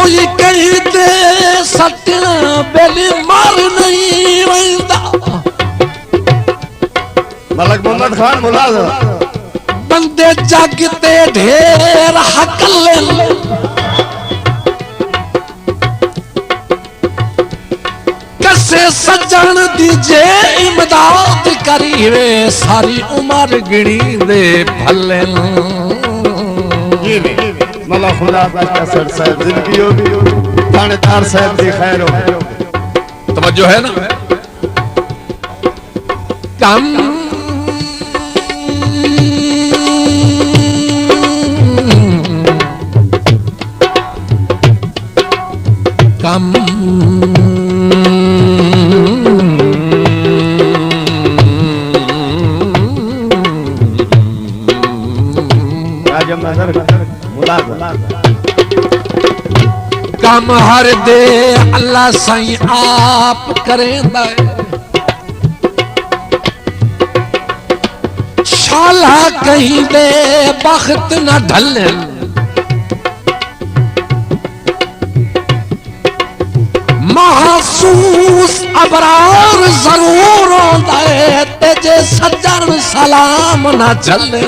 कोई कहीं दे सटिया बेली मार नहीं वंदा मलक मोहम्मद खान मुलाज बंदे जागते ढेर हकले कसे सजन दीजे इमदाद करीवे सारी उम्र गिणी दे भले मला खुदा कसर साहब जिंदगी होगी थानेदार साहब दी खैर हो तवज्जो है ना कम कम कम हर दे अल्लाह साईं आप करेंदा शाला कहीं दे बख्त न ढले महसूस अबरार जरूर होंदा है तेजे सज्जन सलाम न चले।